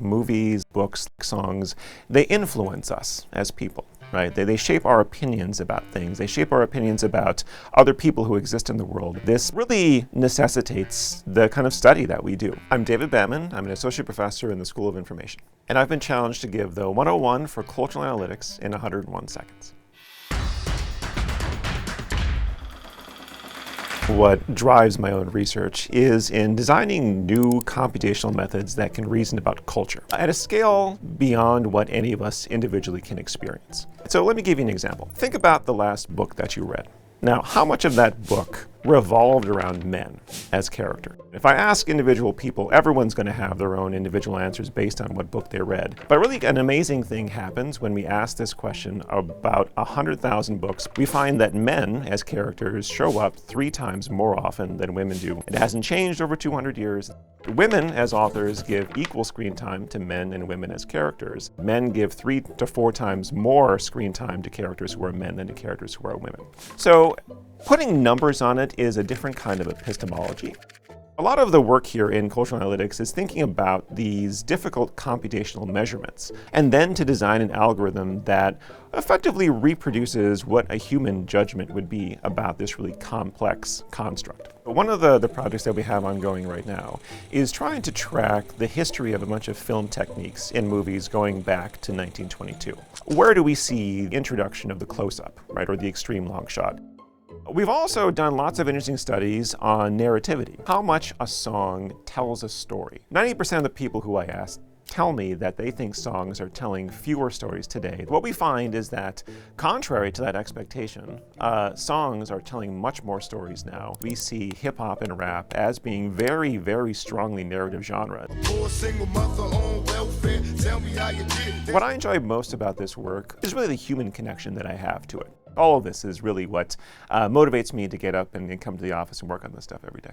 Movies, books, songs, they influence us as people, right? They shape our opinions about things. They shape our opinions about other people who exist in the world. This really necessitates the kind of study that we do. I'm David Bamman. I'm an associate professor in the School of Information. And I've been challenged to give the 101 for cultural analytics in 101 seconds. What drives my own research is in designing new computational methods that can reason about culture at a scale beyond what any of us individually can experience. So let me give you an example. Think about the last book that you read. Now, how much of that book revolved around men as character? If I ask individual people, everyone's going to have their own individual answers based on what book they read. But really, an amazing thing happens when we ask this question about 100,000 books. We find that men as characters show up 3 times more often than women do. It hasn't changed over 200 years. Women as authors give equal screen time to men and women as characters. Men give 3 to 4 times more screen time to characters who are men than to characters who are women. So putting numbers on it is a different kind of epistemology. A lot of the work here in cultural analytics is thinking about these difficult computational measurements, and then to design an algorithm that effectively reproduces what a human judgment would be about this really complex construct. One of the projects that we have ongoing right now is trying to track the history of a bunch of film techniques in movies going back to 1922. Where do we see the introduction of the close-up, right, or the extreme long shot? We've also done lots of interesting studies on narrativity, how much a song tells a story. 90% of the people who I asked tell me that they think songs are telling fewer stories today. What we find is that, contrary to that expectation, songs are telling much more stories now. We see hip-hop and rap as being very, very strongly narrative genres. What I enjoy most about this work is really the human connection that I have to it. All of this is really what motivates me to get up and come to the office and work on this stuff every day.